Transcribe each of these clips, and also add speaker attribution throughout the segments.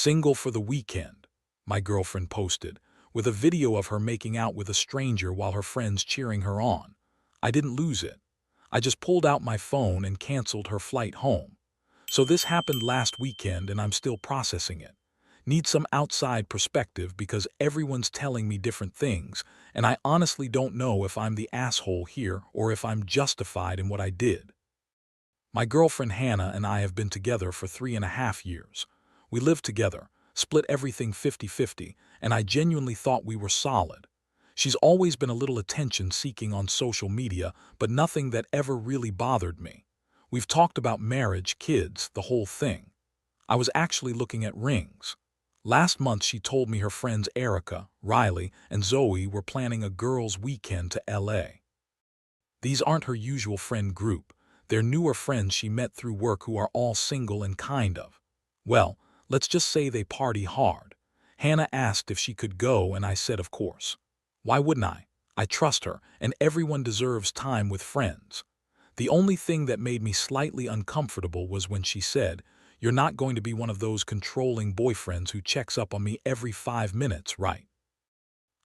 Speaker 1: Single for the weekend, my girlfriend posted, with a video of her making out with a stranger while her friends cheering her on. I didn't lose it. I just pulled out my phone and canceled her flight home. So this happened last weekend and I'm still processing it. Need some outside perspective because everyone's telling me different things, and I honestly don't know if I'm the asshole here or if I'm justified in what I did. My girlfriend Hannah and I have been together for 3.5 years. We lived together, split everything 50-50, and I genuinely thought we were solid. She's always been a little attention-seeking on social media, but nothing that ever really bothered me. We've talked about marriage, kids, the whole thing. I was actually looking at rings. Last month she told me her friends Erica, Riley, and Zoe were planning a girls' weekend to LA. These aren't her usual friend group. They're newer friends she met through work who are all single and kind of. Well, let's just say they party hard. Hannah asked if she could go and I said of course. Why wouldn't I? I trust her, and everyone deserves time with friends. The only thing that made me slightly uncomfortable was when she said, "You're not going to be one of those controlling boyfriends who checks up on me every 5 minutes, right?"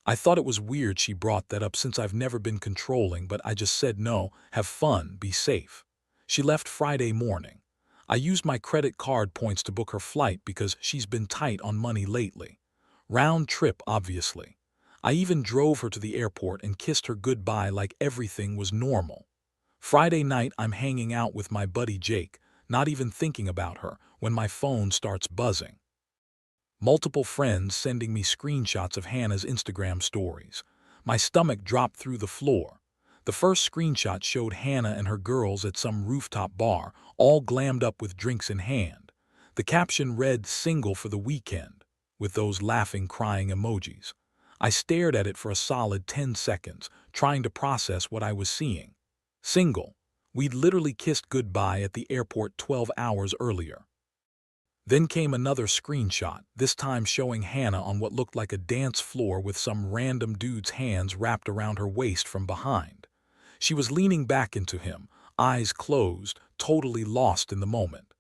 Speaker 1: I thought it was weird she brought that up since I've never been controlling, but I just said no, have fun, be safe. She left Friday morning. I used my credit card points to book her flight because she's been tight on money lately. Round trip, obviously. I even drove her to the airport and kissed her goodbye like everything was normal. Friday night I'm hanging out with my buddy Jake, not even thinking about her, when my phone starts buzzing. Multiple friends sending me screenshots of Hannah's Instagram stories. My stomach dropped through the floor. The first screenshot showed Hannah and her girls at some rooftop bar, all glammed up with drinks in hand. The caption read "Single for the weekend," with those laughing, crying emojis. I stared at it for a solid 10 seconds, trying to process what I was seeing. Single. We'd literally kissed goodbye at the airport 12 hours earlier. Then came another screenshot, this time showing Hannah on what looked like a dance floor with some random dude's hands wrapped around her waist from behind. She was leaning back into him, eyes closed, totally lost in the moment.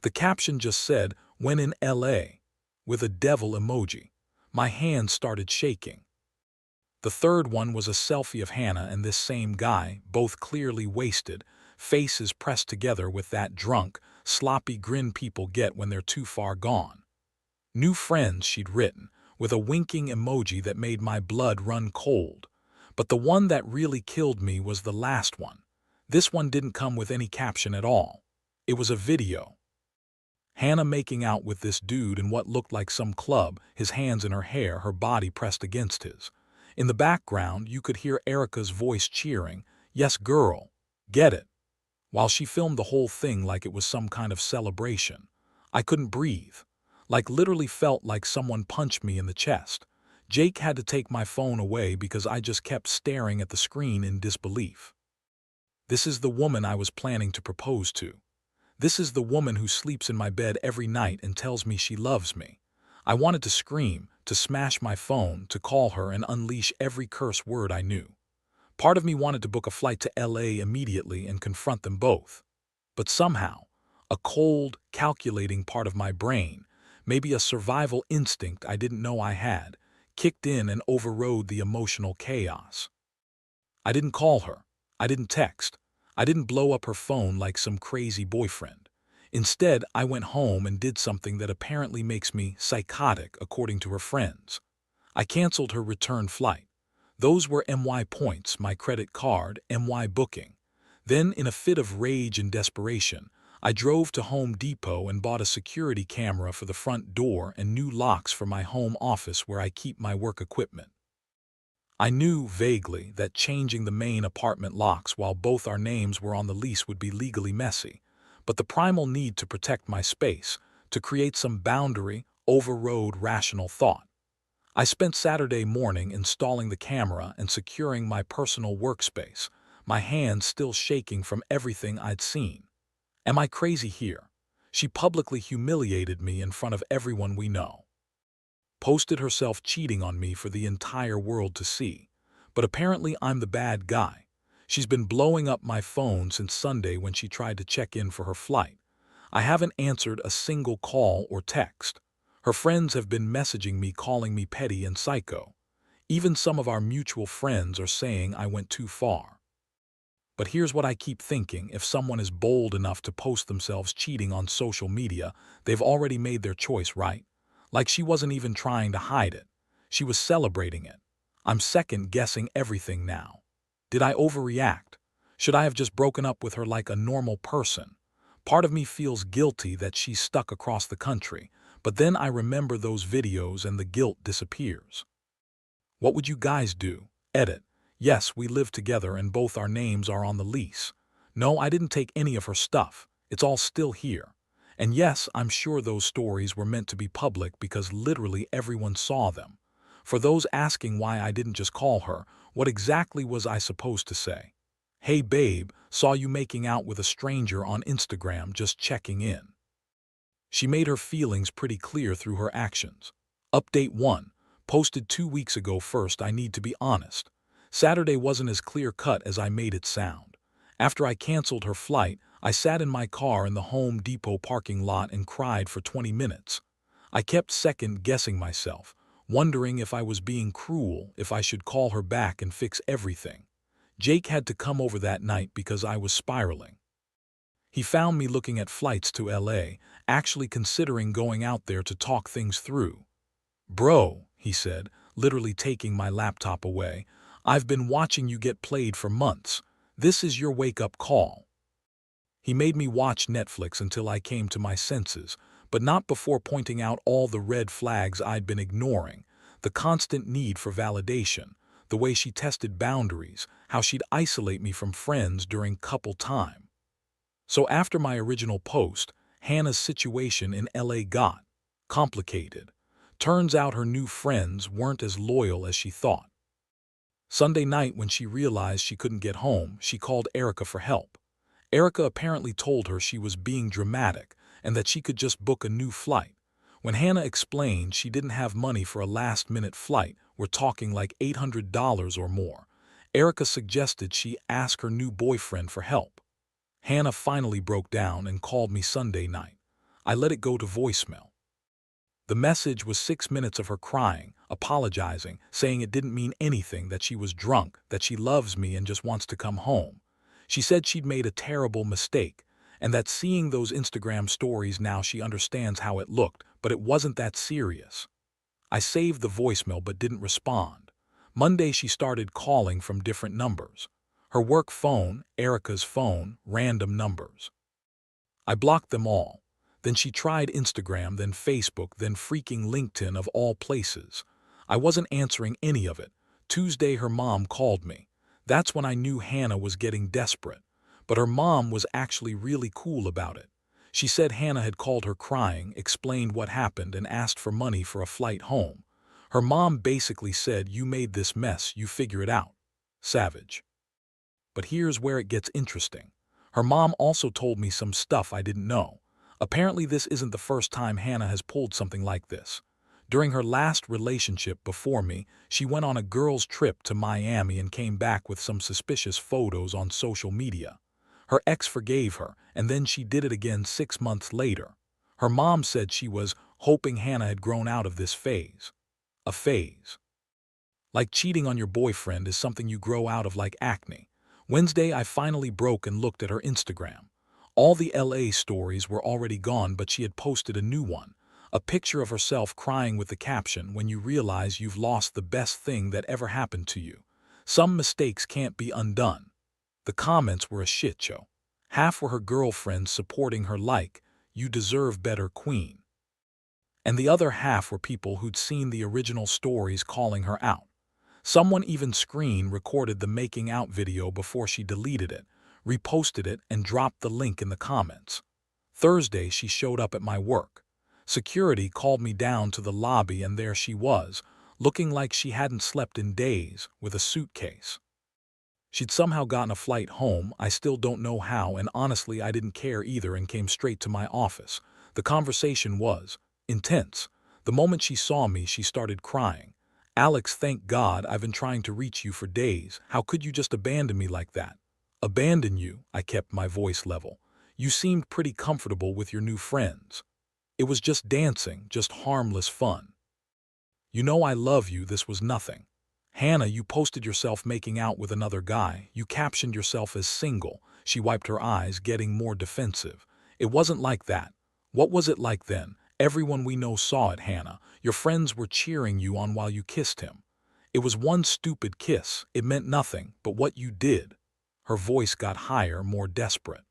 Speaker 1: The caption just said, "When in LA," with a devil emoji. My hands started shaking. The third one was a selfie of Hannah and this same guy, both clearly wasted, faces pressed together with that drunk, sloppy grin people get when they're too far gone. New friends, she'd written, with a winking emoji that made my blood run cold. But the one that really killed me was the last one. This one didn't come with any caption at all. It was a video. Hannah making out with this dude in what looked like some club, his hands in her hair, her body pressed against his. In the background, you could hear Erica's voice cheering, "Yes, girl, get it," while she filmed the whole thing like it was some kind of celebration. I couldn't breathe. Like literally felt like someone punched me in the chest. Jake had to take my phone away because I just kept staring at the screen in disbelief. This is the woman I was planning to propose to. This is the woman who sleeps in my bed every night and tells me she loves me. I wanted to scream, to smash my phone, to call her and unleash every curse word I knew. Part of me wanted to book a flight to LA immediately and confront them both. But somehow, a cold, calculating part of my brain, maybe a survival instinct I didn't know I had, kicked in and overrode the emotional chaos. I didn't call her. I didn't text. I didn't blow up her phone like some crazy boyfriend. Instead, I went home and did something that apparently makes me psychotic, according to her friends. I canceled her return flight. Those were MY points, my credit card, MY booking. Then, in a fit of rage and desperation, I drove to Home Depot and bought a security camera for the front door and new locks for my home office where I keep my work equipment. I knew, vaguely, that changing the main apartment locks while both our names were on the lease would be legally messy, but the primal need to protect my space, to create some boundary, overrode rational thought. I spent Saturday morning installing the camera and securing my personal workspace, my hands still shaking from everything I'd seen. Am I crazy here? She publicly humiliated me in front of everyone we know. Posted herself cheating on me for the entire world to see. But apparently I'm the bad guy. She's been blowing up my phone since Sunday when she tried to check in for her flight. I haven't answered a single call or text. Her friends have been messaging me calling me petty and psycho. Even some of our mutual friends are saying I went too far. But here's what I keep thinking: if someone is bold enough to post themselves cheating on social media, they've already made their choice, right? Like she wasn't even trying to hide it. She was celebrating it. I'm second-guessing everything now. Did I overreact? Should I have just broken up with her like a normal person? Part of me feels guilty that she's stuck across the country, but then I remember those videos and the guilt disappears. What would you guys do? Edit. Yes, we live together and both our names are on the lease. No, I didn't take any of her stuff. It's all still here. And yes, I'm sure those stories were meant to be public because literally everyone saw them. For those asking why I didn't just call her, what exactly was I supposed to say? Hey babe, saw you making out with a stranger on Instagram, just checking in. She made her feelings pretty clear through her actions. Update 1. Posted 2 weeks ago. First, I need to be honest. Saturday wasn't as clear-cut as I made it sound. After I canceled her flight, I sat in my car in the Home Depot parking lot and cried for 20 minutes. I kept second-guessing myself, wondering if I was being cruel, if I should call her back and fix everything. Jake had to come over that night because I was spiraling. He found me looking at flights to LA, actually considering going out there to talk things through. Bro, he said, literally taking my laptop away, I've been watching you get played for months. This is your wake-up call. He made me watch Netflix until I came to my senses, but not before pointing out all the red flags I'd been ignoring: the constant need for validation, the way she tested boundaries, how she'd isolate me from friends during couple time. So after my original post, Hannah's situation in LA got complicated. Turns out her new friends weren't as loyal as she thought. Sunday night, when she realized she couldn't get home, she called Erica for help. Erica apparently told her she was being dramatic and that she could just book a new flight. When Hannah explained she didn't have money for a last-minute flight, we're talking like $800 or more, Erica suggested she ask her new boyfriend for help. Hannah finally broke down and called me Sunday night. I let it go to voicemail. The message was 6 minutes of her crying, apologizing, saying it didn't mean anything, that she was drunk, that she loves me and just wants to come home. She said she'd made a terrible mistake, and that seeing those Instagram stories now she understands how it looked, but it wasn't that serious. I saved the voicemail but didn't respond. Monday she started calling from different numbers. Her work phone, Erica's phone, random numbers. I blocked them all. Then she tried Instagram, then Facebook, then freaking LinkedIn of all places. I wasn't answering any of it. Tuesday her mom called me. That's when I knew Hannah was getting desperate. But her mom was actually really cool about it. She said Hannah had called her crying, explained what happened, and asked for money for a flight home. Her mom basically said, "You made this mess, you figure it out." Savage. But here's where it gets interesting. Her mom also told me some stuff I didn't know. Apparently this isn't the first time Hannah has pulled something like this. During her last relationship before me, she went on a girls' trip to Miami and came back with some suspicious photos on social media. Her ex forgave her, and then she did it again 6 months later. Her mom said she was hoping Hannah had grown out of this phase. A phase. Like cheating on your boyfriend is something you grow out of like acne. Wednesday I finally broke and looked at her Instagram. All the LA stories were already gone, but she had posted a new one. A picture of herself crying with the caption, "When you realize you've lost the best thing that ever happened to you. Some mistakes can't be undone." The comments were a shit show. Half were her girlfriends supporting her like, "You deserve better, queen." And the other half were people who'd seen the original stories calling her out. Someone even screen recorded the making out video before she deleted it, reposted it, and dropped the link in the comments. Thursday she showed up at my work. Security called me down to the lobby and there she was, looking like she hadn't slept in days, with a suitcase. She'd somehow gotten a flight home, I still don't know how, and honestly I didn't care either and came straight to my office. The conversation was intense. The moment she saw me, she started crying. "Alex, thank God, I've been trying to reach you for days. How could you just abandon me like that?" "Abandon you?" I kept my voice level. "You seemed pretty comfortable with your new friends." It was just dancing, just harmless fun. You know I love you, this was nothing. Hannah, you posted yourself making out with another guy. You captioned yourself as single. She wiped her eyes, getting more defensive. It wasn't like that. What was it like then? Everyone we know saw it, Hannah. Your friends were cheering you on while you kissed him. It was one stupid kiss. It meant nothing, but what you did. Her voice got higher, more desperate.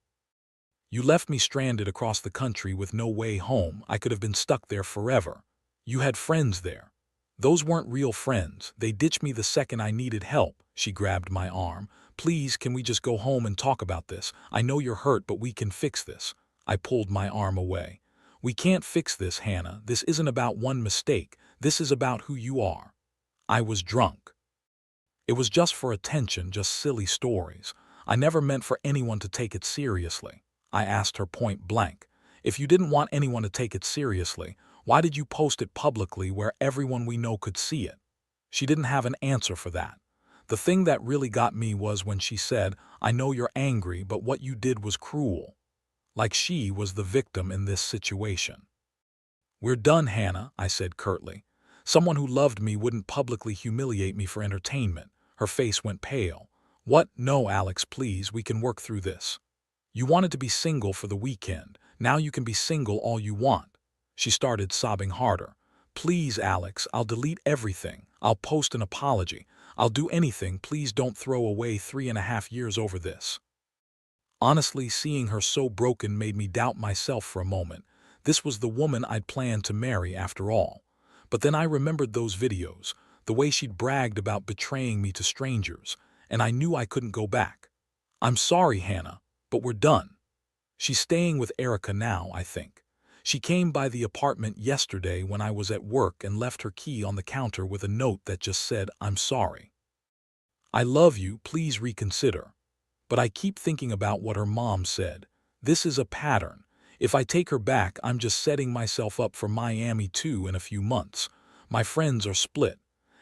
Speaker 1: You left me stranded across the country with no way home. I could have been stuck there forever. You had friends there. Those weren't real friends. They ditched me the second I needed help. She grabbed my arm. Please, can we just go home and talk about this? I know you're hurt, but we can fix this. I pulled my arm away. We can't fix this, Hannah. This isn't about one mistake. This is about who you are. I was drunk. It was just for attention, just silly stories. I never meant for anyone to take it seriously. I asked her point blank. If you didn't want anyone to take it seriously, why did you post it publicly where everyone we know could see it? She didn't have an answer for that. The thing that really got me was when she said, I know you're angry, but what you did was cruel. Like she was the victim in this situation. We're done, Hannah, I said curtly. Someone who loved me wouldn't publicly humiliate me for entertainment. Her face went pale. What? No, Alex, please, we can work through this. You wanted to be single for the weekend. Now you can be single all you want. She started sobbing harder. Please, Alex, I'll delete everything. I'll post an apology. I'll do anything. Please don't throw away 3.5 years over this. Honestly, seeing her so broken made me doubt myself for a moment. This was the woman I'd planned to marry after all. But then I remembered those videos, the way she'd bragged about betraying me to strangers, and I knew I couldn't go back. I'm sorry, Hannah, but we're done. She's staying with Erica now, I think. She came by the apartment yesterday when I was at work and left her key on the counter with a note that just said, I'm sorry. I love you, please reconsider. But I keep thinking about what her mom said. This is a pattern. If I take her back, I'm just setting myself up for Miami too in a few months. My friends are split.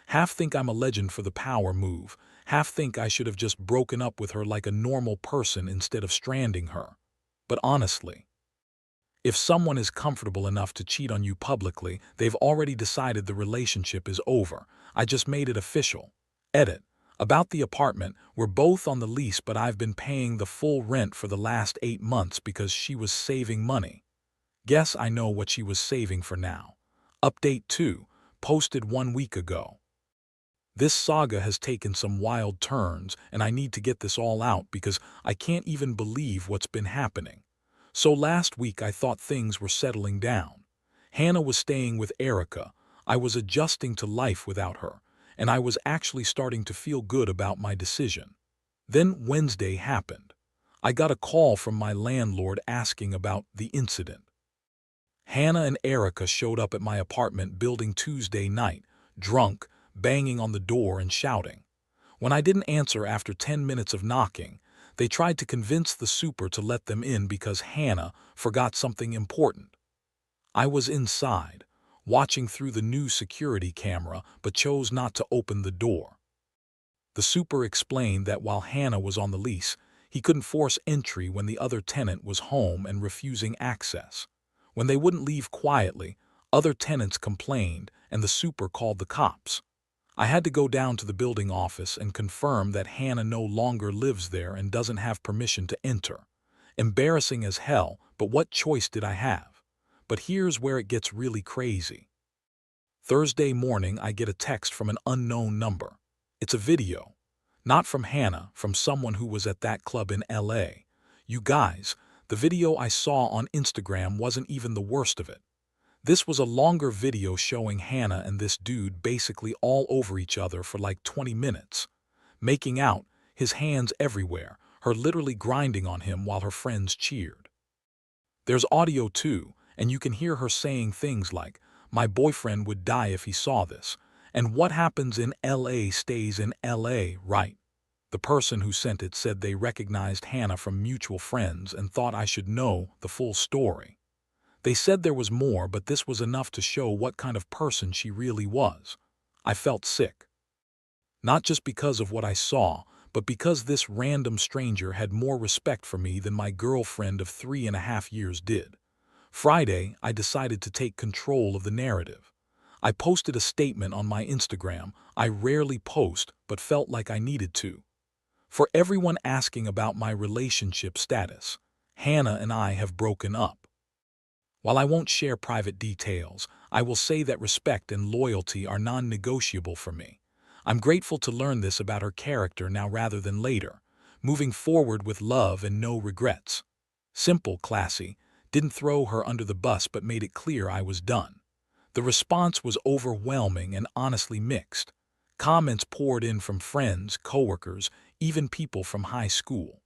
Speaker 1: Half think I'm a legend for the power move. Half think I should have just broken up with her like a normal person instead of stranding her. But honestly, if someone is comfortable enough to cheat on you publicly, they've already decided the relationship is over. I just made it official. Edit. About the apartment, we're both on the lease, but I've been paying the full rent for the last 8 months because she was saving money. Guess I know what she was saving for now. Update 2, posted 1 week ago. This saga has taken some wild turns, and I need to get this all out because I can't even believe what's been happening. So last week I thought things were settling down. Hannah was staying with Erica. I was adjusting to life without her, and I was actually starting to feel good about my decision. Then Wednesday happened. I got a call from my landlord asking about the incident. Hannah and Erica showed up at my apartment building Tuesday night, drunk, banging on the door and shouting. When I didn't answer after 10 minutes of knocking, they tried to convince the super to let them in because Hannah forgot something important. I was inside, watching through the new security camera, but chose not to open the door. The super explained that while Hannah was on the lease, he couldn't force entry when the other tenant was home and refusing access. When they wouldn't leave quietly, other tenants complained and the super called the cops. I had to go down to the building office and confirm that Hannah no longer lives there and doesn't have permission to enter. Embarrassing as hell, but what choice did I have? But here's where it gets really crazy. Thursday morning, I get a text from an unknown number. It's a video. Not from Hannah, from someone who was at that club in LA. You guys, the video I saw on Instagram wasn't even the worst of it. This was a longer video showing Hannah and this dude basically all over each other for like 20 minutes. Making out, his hands everywhere, her literally grinding on him while her friends cheered. There's audio too, and you can hear her saying things like, my boyfriend would die if he saw this, and what happens in LA stays in LA, right? The person who sent it said they recognized Hannah from mutual friends and thought I should know the full story. They said there was more, but this was enough to show what kind of person she really was. I felt sick. Not just because of what I saw, but because this random stranger had more respect for me than my girlfriend of 3.5 years did. Friday, I decided to take control of the narrative. I posted a statement on my Instagram. I rarely post, but felt like I needed to. For everyone asking about my relationship status, Hannah and I have broken up. While I won't share private details, I will say that respect and loyalty are non-negotiable for me. I'm grateful to learn this about her character now rather than later, moving forward with love and no regrets. Simple, classy, didn't throw her under the bus but made it clear I was done. The response was overwhelming and honestly mixed. Comments poured in from friends, coworkers, even people from high school.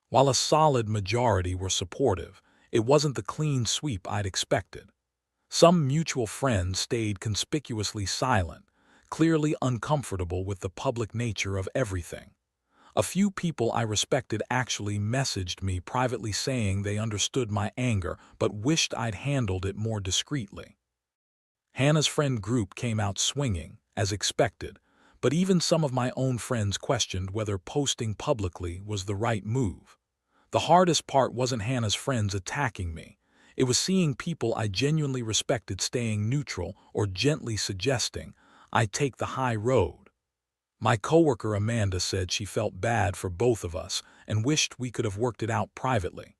Speaker 1: While a solid majority were supportive, it wasn't the clean sweep I'd expected. Some mutual friends stayed conspicuously silent, clearly uncomfortable with the public nature of everything. A few people I respected actually messaged me privately saying they understood my anger but wished I'd handled it more discreetly. Hannah's friend group came out swinging, as expected, but even some of my own friends questioned whether posting publicly was the right move. The hardest part wasn't Hannah's friends attacking me. It was seeing people I genuinely respected staying neutral or gently suggesting I take the high road. My coworker Amanda said she felt bad for both of us and wished we could have worked it out privately.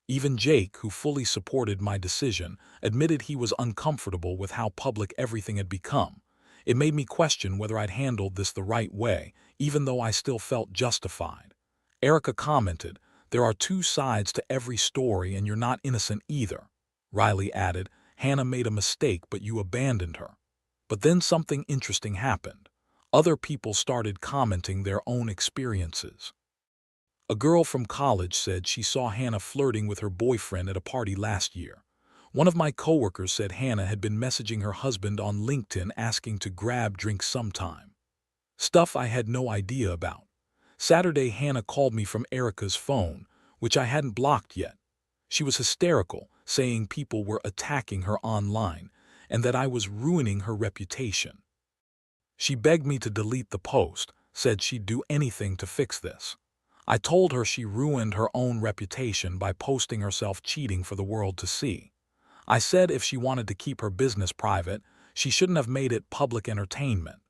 Speaker 1: Even Jake, who fully supported my decision, admitted he was uncomfortable with how public everything had become. It made me question whether I'd handled this the right way, even though I still felt justified. Erica commented, "There are two sides to every story and you're not innocent either." Riley added, "Hannah made a mistake but you abandoned her." But then something interesting happened. Other people started commenting their own experiences. A girl from college said she saw Hannah flirting with her boyfriend at a party last year. One of my coworkers said Hannah had been messaging her husband on LinkedIn asking to grab drinks sometime. Stuff I had no idea about. Saturday, Hannah called me from Erica's phone, which I hadn't blocked yet. She was hysterical, saying people were attacking her online and that I was ruining her reputation. She begged me to delete the post, said she'd do anything to fix this. I told her she ruined her own reputation by posting herself cheating for the world to see. I said if she wanted to keep her business private, she shouldn't have made it public entertainment.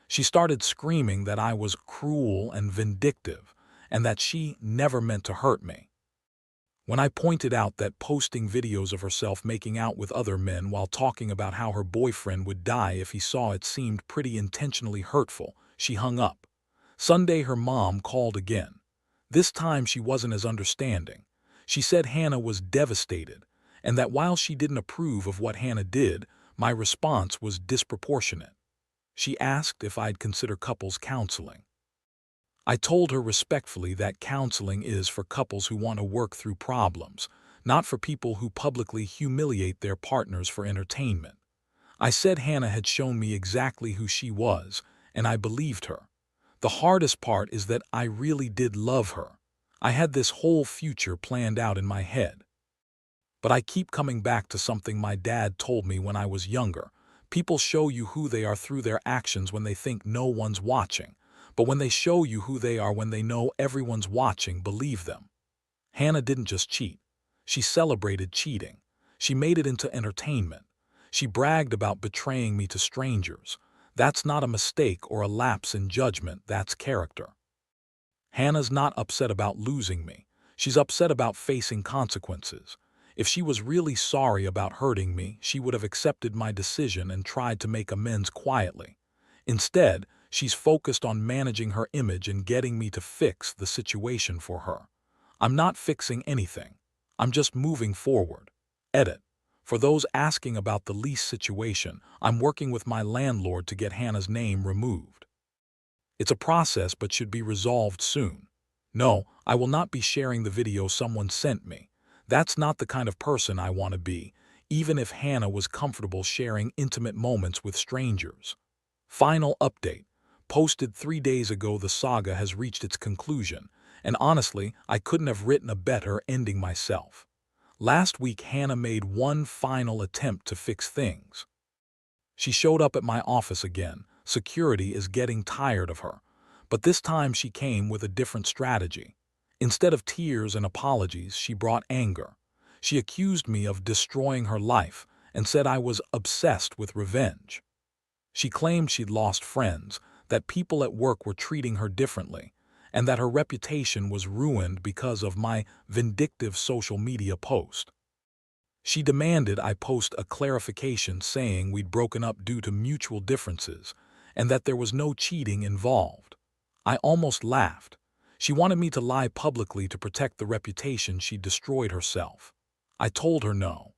Speaker 1: She started screaming that I was cruel and vindictive, and that she never meant to hurt me. When I pointed out that posting videos of herself making out with other men while talking about how her boyfriend would die if he saw it seemed pretty intentionally hurtful, she hung up. Sunday, her mom called again. This time she wasn't as understanding. She said Hannah was devastated, and that while she didn't approve of what Hannah did, my response was disproportionate. She asked if I'd consider couples counseling. I told her respectfully that counseling is for couples who want to work through problems, not for people who publicly humiliate their partners for entertainment. I said Hannah had shown me exactly who she was, and I believed her. The hardest part is that I really did love her. I had this whole future planned out in my head. But I keep coming back to something my dad told me when I was younger. People show you who they are through their actions when they think no one's watching. But when they show you who they are when they know everyone's watching, believe them. Hannah didn't just cheat. She celebrated cheating. She made it into entertainment. She bragged about betraying me to strangers. That's not a mistake or a lapse in judgment, that's character. Hannah's not upset about losing me. She's upset about facing consequences. If she was really sorry about hurting me, she would have accepted my decision and tried to make amends quietly. Instead, she's focused on managing her image and getting me to fix the situation for her. I'm not fixing anything. I'm just moving forward. Edit. For those asking about the lease situation, I'm working with my landlord to get Hannah's name removed. It's a process but should be resolved soon. No, I will not be sharing the video someone sent me. That's not the kind of person I want to be, even if Hannah was comfortable sharing intimate moments with strangers. Final update. Posted 3 days ago, the saga has reached its conclusion, and honestly, I couldn't have written a better ending myself. Last week, Hannah made one final attempt to fix things. She showed up at my office again. Security is getting tired of her. But this time she came with a different strategy. Instead of tears and apologies, she brought anger. She accused me of destroying her life and said I was obsessed with revenge. She claimed she'd lost friends, that people at work were treating her differently, and that her reputation was ruined because of my vindictive social media post. She demanded I post a clarification saying we'd broken up due to mutual differences and that there was no cheating involved. I almost laughed. She wanted me to lie publicly to protect the reputation she'd destroyed herself. I told her no.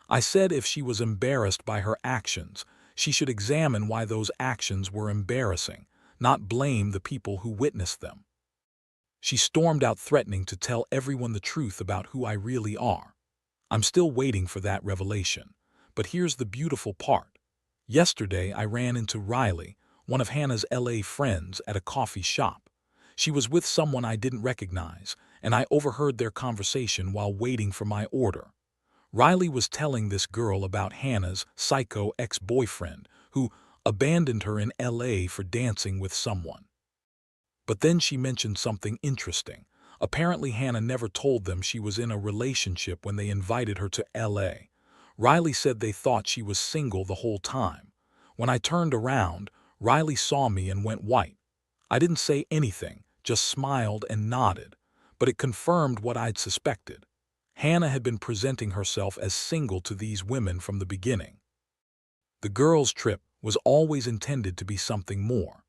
Speaker 1: I said if she was embarrassed by her actions, she should examine why those actions were embarrassing, not blame the people who witnessed them. She stormed out threatening to tell everyone the truth about who I really are. I'm still waiting for that revelation. But here's the beautiful part. Yesterday, I ran into Riley, one of Hannah's LA friends, at a coffee shop. She was with someone I didn't recognize, and I overheard their conversation while waiting for my order. Riley was telling this girl about Hannah's psycho ex-boyfriend, who abandoned her in LA for dancing with someone. But then she mentioned something interesting. Apparently Hannah never told them she was in a relationship when they invited her to LA. Riley said they thought she was single the whole time. When I turned around, Riley saw me and went white. I didn't say anything, just smiled and nodded, but it confirmed what I'd suspected. Hannah had been presenting herself as single to these women from the beginning. The girls' trip was always intended to be something more.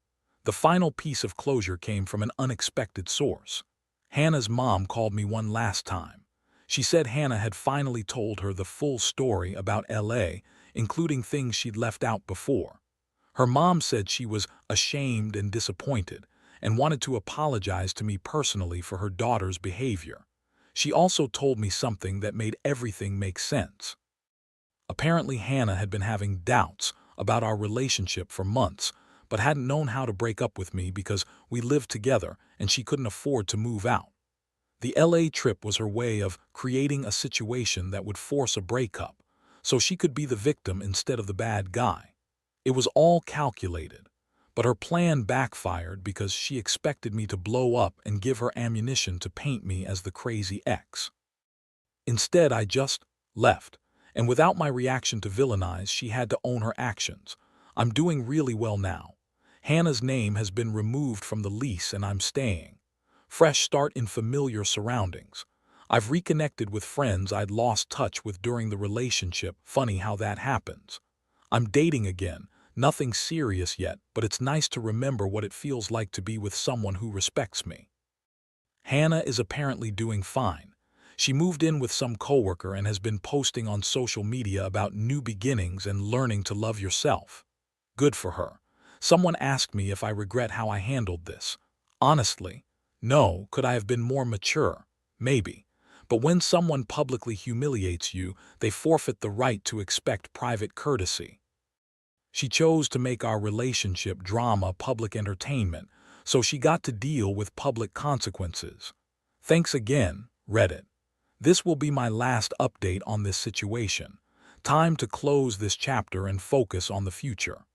Speaker 1: The final piece of closure came from an unexpected source. Hannah's mom called me one last time. She said Hannah had finally told her the full story about LA, including things she'd left out before. Her mom said she was ashamed and disappointed and wanted to apologize to me personally for her daughter's behavior. She also told me something that made everything make sense. Apparently Hannah had been having doubts about our relationship for months, but hadn't known how to break up with me because we lived together and she couldn't afford to move out. The LA trip was her way of creating a situation that would force a breakup, so she could be the victim instead of the bad guy. It was all calculated, but her plan backfired because she expected me to blow up and give her ammunition to paint me as the crazy ex. Instead, I just left, and without my reaction to villainize, she had to own her actions. I'm doing really well now. Hannah's name has been removed from the lease and I'm staying. Fresh start in familiar surroundings. I've reconnected with friends I'd lost touch with during the relationship. Funny how that happens. I'm dating again, nothing serious yet, but it's nice to remember what it feels like to be with someone who respects me. Hannah is apparently doing fine. She moved in with some coworker and has been posting on social media about new beginnings and learning to love yourself. Good for her. Someone asked me if I regret how I handled this. Honestly, no. Could I have been more mature? Maybe. But when someone publicly humiliates you, they forfeit the right to expect private courtesy. She chose to make our relationship drama public entertainment, so she got to deal with public consequences. Thanks again, Reddit. This will be my last update on this situation. Time to close this chapter and focus on the future.